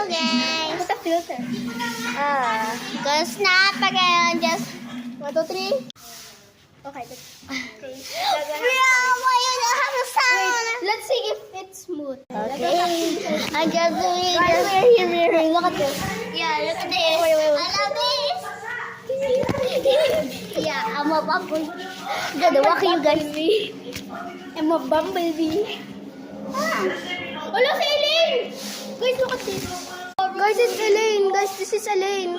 guys. Put a filter. Go snap again. Just 1, 2, 3. Okay. Bro, why you don't have a sound? Let's see if it's smooth. Okay. I'm just doing Guys, this. we're here. Look at this. Yeah, look at this. Wait. I love this. Yeah, I'm a bubble. Ganda, walk you guys. I'm a bumblebee. Wala si Elaine! Guys, look at this. Guys, it's Elaine. Guys, this is Elaine.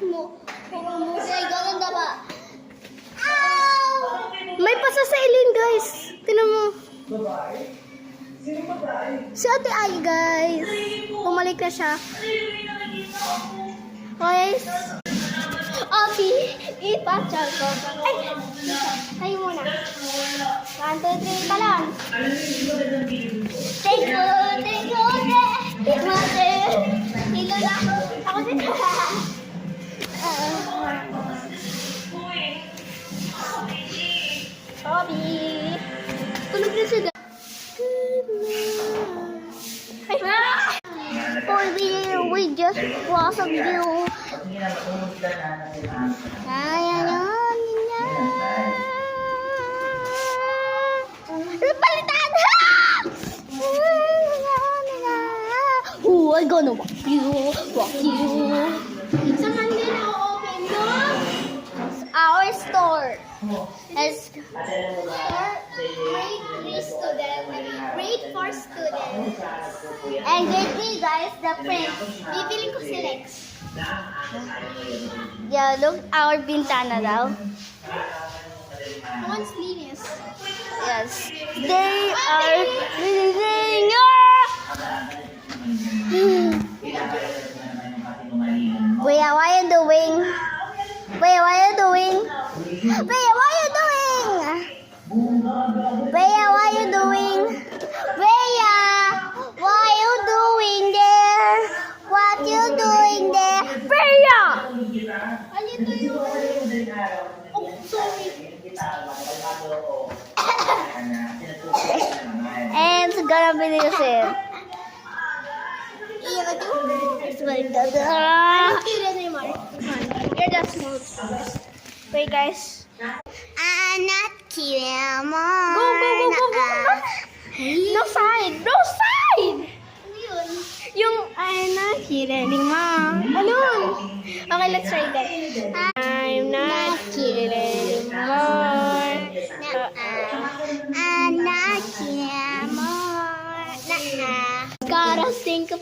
Ay, gaganda ba? May pasa sa Elaine, guys. Tinan mo. Si Ate Ai, guys. Bumalik na siya. Guys. Opi, ipachal ko. Ay, tayo muna. 1, 2, 3, talon. Take you, mother. Hilo na. Ako din. Opi. Tulog na siya. We just was of you. Palitan! Oh, I'm gonna walk you. Sa kanila open yung our store. As grade 4 students. And grade 3 guys, the friends. Bibili ko si Lex. Yeah, look our bintana daw. Once linis. Yes. They are living. Kuya, what are you doing? Kuya, what are you doing? Kuya, what are you doing? Kuya, what are you doing? Kuya, what are you doing there? What you doing there? Kuya! Alito yung... Oh, sorry. And it's gonna be this it. It's like You're the smooth. Wait, guys. Anak mo. Go. No side. No side. Yung I'm not kidding, Mom. Ano? Okay, let's try that. I'm not kidding anymore. Anak mo. Gotta think of